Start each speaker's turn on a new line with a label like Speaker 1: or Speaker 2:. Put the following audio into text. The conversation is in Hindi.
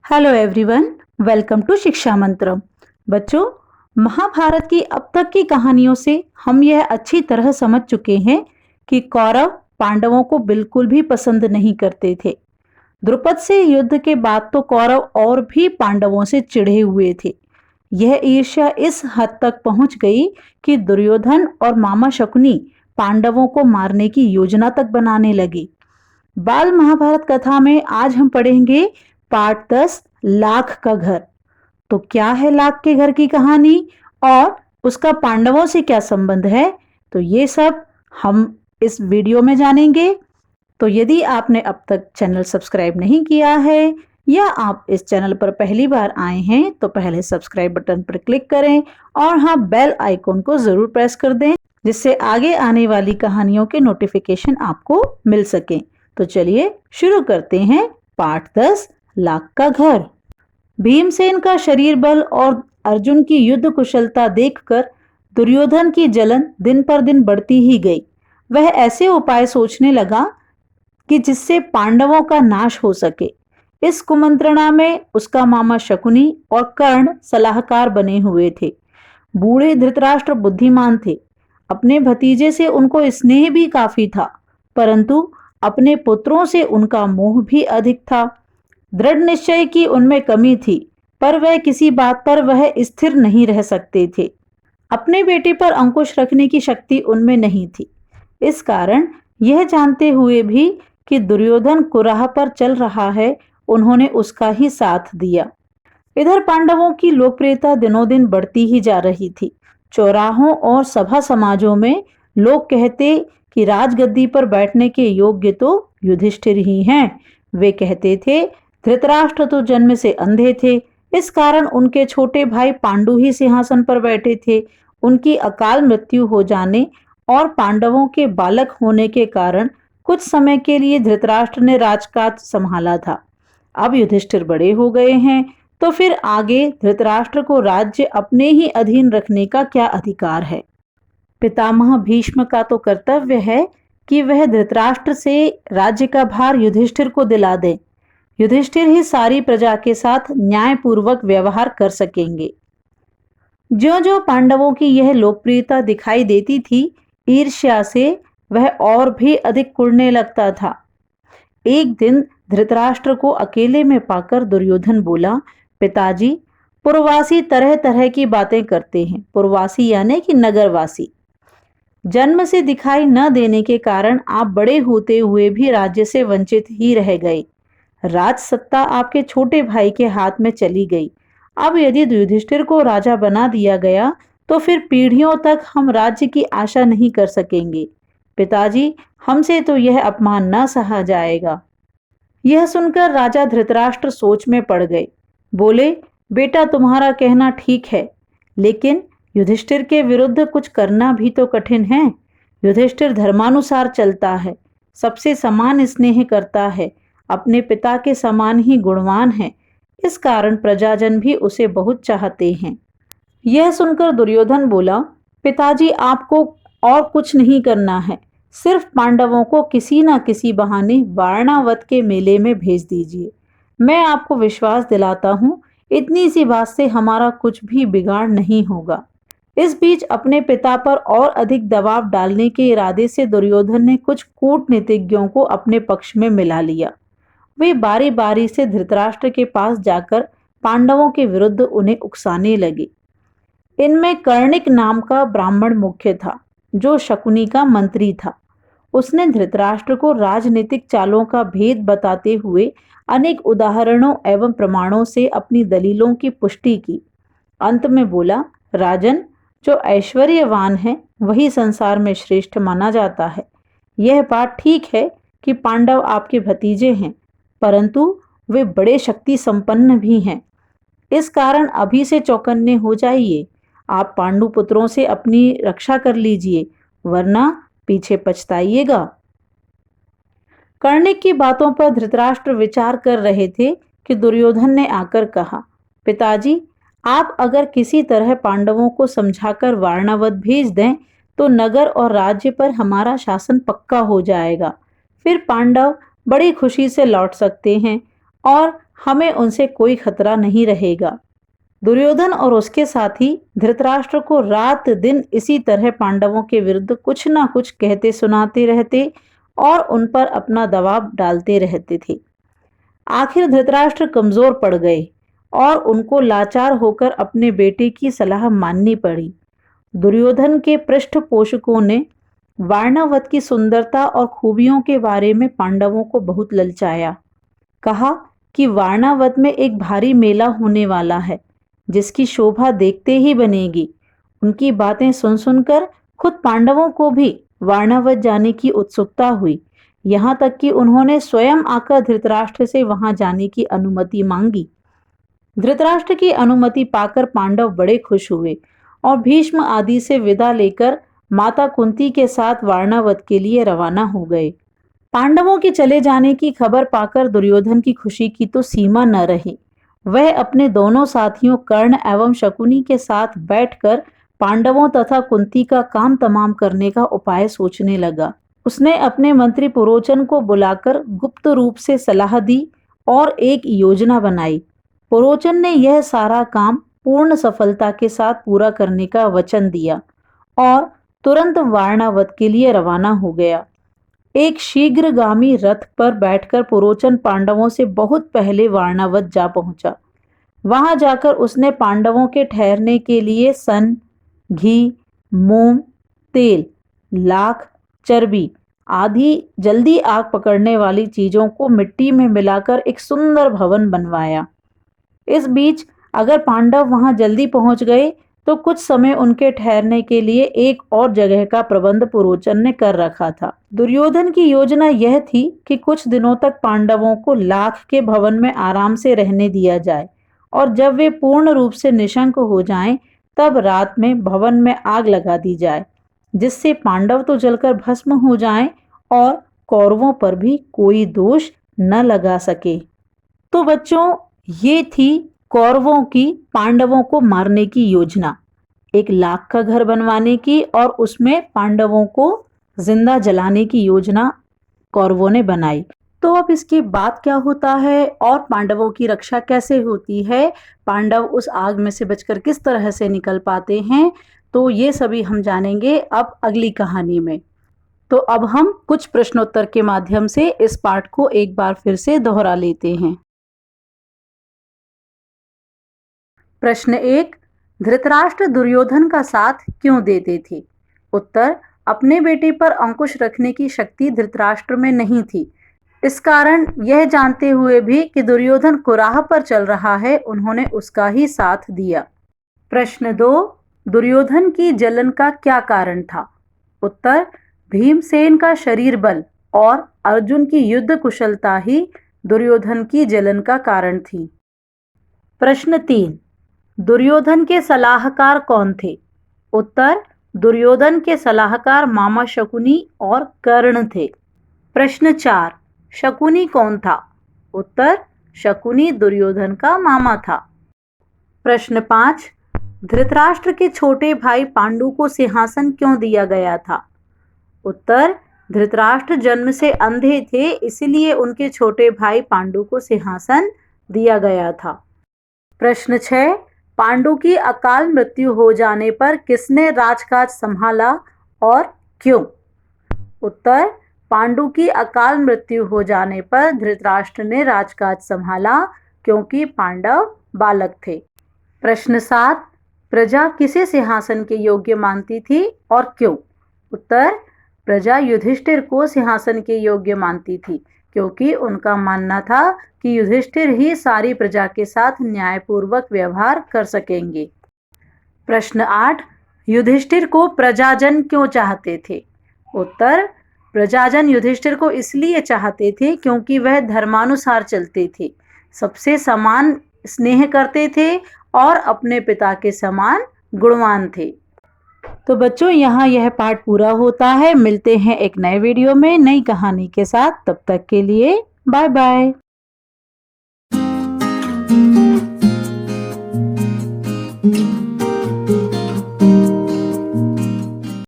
Speaker 1: हेलो एवरीवन, वेलकम टू शिक्षा मंत्रम। बच्चों, महाभारत की अब तक की कहानियों से हम यह अच्छी तरह समझ चुके हैं कि कौरव पांडवों को बिल्कुल भी पसंद नहीं करते थे। द्रुपद से युद्ध के बाद तो कौरव और भी पांडवों से चिढ़े हुए थे। यह ईर्ष्या इस हद तक पहुंच गई कि दुर्योधन और मामा शकुनी पांडवों को मारने की योजना तक बनाने लगे। बाल महाभारत कथा में आज हम पढ़ेंगे पार्ट 10, लाख का घर। तो क्या है लाख के घर की कहानी और उसका पांडवों से क्या संबंध है, तो ये सब हम इस वीडियो में जानेंगे। तो यदि आपने अब तक चैनल सब्सक्राइब नहीं किया है या आप इस चैनल पर पहली बार आए हैं तो पहले सब्सक्राइब बटन पर क्लिक करें और हाँ, बेल आइकॉन को जरूर प्रेस कर दें जिससे आगे आने वाली कहानियों के नोटिफिकेशन आपको मिल सके। तो चलिए शुरू करते हैं पार्ट 10, लाख का घर। भीमसेन का शरीर बल और अर्जुन की युद्ध कुशलता देखकर दुर्योधन की जलन दिन पर दिन बढ़ती ही गई। वह ऐसे उपाय सोचने लगा कि जिससे पांडवों का नाश हो सके। इस कुमंत्रणा में उसका मामा शकुनी और कर्ण सलाहकार बने हुए थे। बूढ़े धृतराष्ट्र बुद्धिमान थे। अपने भतीजे से उनको स्नेह भी काफी था, परंतु अपने पुत्रों से उनका मोह भी अधिक था। दृढ़ निश्चय की उनमें कमी थी, पर वह किसी बात पर वह स्थिर नहीं रह सकते थे। अपने बेटे पर अंकुश रखने की शक्ति उनमें नहीं थी। इस कारण यह जानते हुए भी कि दुर्योधन कुराह पर चल रहा है, उन्होंने उसका ही साथ दिया। इधर पांडवों की लोकप्रियता दिनों दिन बढ़ती ही जा रही थी। चौराहों और सभा समाजों में लोग कहते कि राजगद्दी पर बैठने के योग्य तो युधिष्ठिर ही हैं। वे कहते थे धृतराष्ट्र तो जन्म से अंधे थे, इस कारण उनके छोटे भाई पांडु ही सिंहासन पर बैठे थे। उनकी अकाल मृत्यु हो जाने और पांडवों के बालक होने के कारण कुछ समय के लिए धृतराष्ट्र ने राजकाज संभाला था। अब युधिष्ठिर बड़े हो गए हैं, तो फिर आगे धृतराष्ट्र को राज्य अपने ही अधीन रखने का क्या अधिकार है। पितामह भीष्म का तो कर्तव्य है कि वह धृतराष्ट्र से राज्य का भार युधिष्ठिर को दिला दे। युधिष्ठिर ही सारी प्रजा के साथ न्यायपूर्वक व्यवहार कर सकेंगे। ज्यों-ज्यों पांडवों की यह लोकप्रियता दिखाई देती थी, ईर्ष्या से वह और भी अधिक कुढ़ने लगता था। एक दिन धृतराष्ट्र को अकेले में पाकर दुर्योधन बोला, पिताजी, पुरवासी तरह तरह की बातें करते हैं। पुरवासी यानी कि नगरवासी। जन्म से दिखाई न देने के कारण आप बड़े होते हुए भी राज्य से वंचित ही रह गए। राज सत्ता आपके छोटे भाई के हाथ में चली गई। अब यदि युधिष्ठिर को राजा बना दिया गया तो फिर पीढ़ियों तक हम राज्य की आशा नहीं कर सकेंगे। पिताजी, हमसे तो यह अपमान न सहा जाएगा। यह सुनकर राजा धृतराष्ट्र सोच में पड़ गए। बोले, बेटा, तुम्हारा कहना ठीक है, लेकिन युधिष्ठिर के विरुद्ध कुछ करना भी तो कठिन है। युधिष्ठिर धर्मानुसार चलता है, सबसे समान स्नेह करता है, अपने पिता के समान ही गुणवान है। इस कारण प्रजाजन भी उसे बहुत चाहते हैं। यह सुनकर दुर्योधन बोला, पिताजी, आपको और कुछ नहीं करना है, सिर्फ पांडवों को किसी न किसी बहाने वारणावत के मेले में भेज दीजिए। मैं आपको विश्वास दिलाता हूँ, इतनी सी बात से हमारा कुछ भी बिगाड़ नहीं होगा। इस बीच अपने पिता पर और अधिक दबाव डालने के इरादे से दुर्योधन ने कुछ कूटनीतिज्ञों को अपने पक्ष में मिला लिया। वे बारी बारी से धृतराष्ट्र के पास जाकर पांडवों के विरुद्ध उन्हें उकसाने लगे। इनमें कर्णिक नाम का ब्राह्मण मुख्य था, जो शकुनी का मंत्री था। उसने धृतराष्ट्र को राजनीतिक चालों का भेद बताते हुए अनेक उदाहरणों एवं प्रमाणों से अपनी दलीलों की पुष्टि की। अंत में बोला, राजन, जो ऐश्वर्यवान है वही संसार में श्रेष्ठ माना जाता है। यह बात ठीक है कि पांडव आपके भतीजे हैं, परंतु वे बड़े शक्ति संपन्न भी हैं। इस कारण अभी से चौकन्ने हो जाइए। आप पांडु पुत्रों से अपनी रक्षा कर लीजिए, वरना पीछे पछताइएगा। कर्णिक की बातों पर धृतराष्ट्र विचार कर रहे थे कि दुर्योधन ने आकर कहा, पिताजी, आप अगर किसी तरह पांडवों को समझाकर वारणावत भेज दें तो नगर और राज्य पर हमारा शासन पक्का हो जाएगा। फिर पांडव बड़ी खुशी से लौट सकते हैं और हमें उनसे कोई खतरा नहीं रहेगा। दुर्योधन और उसके साथी धृतराष्ट्र को रात दिन इसी तरह पांडवों के विरुद्ध कुछ ना कुछ कहते सुनाते रहते और उन पर अपना दबाव डालते रहते थे। आखिर धृतराष्ट्र कमजोर पड़ गए और उनको लाचार होकर अपने बेटे की सलाह माननी पड़ी। दुर्योधन के पृष्ठपोषकों ने वारणावत की सुंदरता और खूबियों के बारे में पांडवों को बहुत ललचाया। कहा कि वारणावत में एक भारी मेला होने वाला है जिसकी शोभा देखते ही बनेगी। उनकी बातें सुन सुनकर खुद पांडवों को भी वारणावत जाने की उत्सुकता हुई। यहाँ तक कि उन्होंने स्वयं आकर धृतराष्ट्र से वहां जाने की अनुमति मांगी। धृतराष्ट्र की अनुमति पाकर पांडव बड़े खुश हुए और भीष्म आदि से विदा लेकर माता कुंती के साथ वारणावत के लिए रवाना हो गए। पांडवों के चले जाने की खबर पाकर दुर्योधन की खुशी की तो सीमा न रही। वह अपने दोनों साथियों कर्ण एवं शकुनी के साथ बैठकर पांडवों तथा कुंती का काम तमाम करने का उपाय सोचने लगा। उसने अपने मंत्री पुरोचन को बुलाकर गुप्त रूप से सलाह दी और एक योजना बनाई। पुरोचन ने यह सारा काम पूर्ण सफलता के साथ पूरा करने का वचन दिया और तुरंत वारणावत के लिए रवाना हो गया। एक शीघ्रगामी रथ पर बैठकर पुरोचन पांडवों से बहुत पहले वारणावत जा पहुंचा। वहां जाकर उसने पांडवों के ठहरने के लिए सन, घी, मोम, तेल, लाख, चर्बी आदि जल्दी आग पकड़ने वाली चीजों को मिट्टी में मिलाकर एक सुंदर भवन बनवाया। इस बीच अगर पांडव वहां जल्दी पहुंच गए तो कुछ समय उनके ठहरने के लिए एक और जगह का प्रबंध पुरोचन ने कर रखा था। दुर्योधन की योजना यह थी कि कुछ दिनों तक पांडवों को लाख के भवन में आराम से रहने दिया जाए और जब वे पूर्ण रूप से निशंक हो जाएं, तब रात में भवन में आग लगा दी जाए, जिससे पांडव तो जलकर भस्म हो जाएं और कौरवों पर भी कोई दोष न लगा सके। तो बच्चों, ये थी कौरवों की पांडवों को मारने की योजना, एक लाख का घर बनवाने की और उसमें पांडवों को जिंदा जलाने की योजना कौरवों ने बनाई। तो अब इसके बाद क्या होता है और पांडवों की रक्षा कैसे होती है, पांडव उस आग में से बचकर किस तरह से निकल पाते हैं, तो ये सभी हम जानेंगे अब अगली कहानी में। तो अब हम कुछ प्रश्नोत्तर के माध्यम से इस पाठ को एक बार फिर से दोहरा लेते हैं। प्रश्न 1, धृतराष्ट्र दुर्योधन का साथ क्यों देते थे? उत्तर, अपने बेटे पर अंकुश रखने की शक्ति धृतराष्ट्र में नहीं थी। इस कारण यह जानते हुए भी कि दुर्योधन कुराह पर चल रहा है, उन्होंने उसका ही साथ दिया। प्रश्न 2, दुर्योधन की जलन का क्या कारण था? उत्तर, भीमसेन का शरीर बल और अर्जुन की युद्ध कुशलता ही दुर्योधन की जलन का कारण थी। प्रश्न 3, दुर्योधन के सलाहकार कौन थे? उत्तर, दुर्योधन के सलाहकार मामा शकुनी और कर्ण थे। प्रश्न 4, शकुनी कौन था? उत्तर, शकुनी दुर्योधन का मामा था। प्रश्न 5, धृतराष्ट्र के छोटे भाई पांडु को सिंहासन क्यों दिया गया था? उत्तर, धृतराष्ट्र जन्म से अंधे थे, इसलिए उनके छोटे भाई पांडु को सिंहासन दिया गया था। प्रश्न 6, पांडु की अकाल मृत्यु हो जाने पर किसने राजकाज संभाला और क्यों? उत्तर, पांडु की अकाल मृत्यु हो जाने पर धृतराष्ट्र ने राजकाज संभाला क्योंकि पांडव बालक थे। प्रश्न 7, प्रजा किसे सिंहासन के योग्य मानती थी और क्यों? उत्तर, प्रजा युधिष्ठिर को सिंहासन के योग्य मानती थी क्योंकि उनका मानना था कि युधिष्ठिर ही सारी प्रजा के साथ न्यायपूर्वक व्यवहार कर सकेंगे। प्रश्न 8, युधिष्ठिर को प्रजाजन क्यों चाहते थे? उत्तर, प्रजाजन युधिष्ठिर को इसलिए चाहते थे क्योंकि वह धर्मानुसार चलते थे, सबसे समान स्नेह करते थे और अपने पिता के समान गुणवान थे। तो बच्चों, यहाँ यह पाठ पूरा होता है। मिलते हैं एक नए वीडियो में नई कहानी के साथ। तब तक के लिए बाय बाय।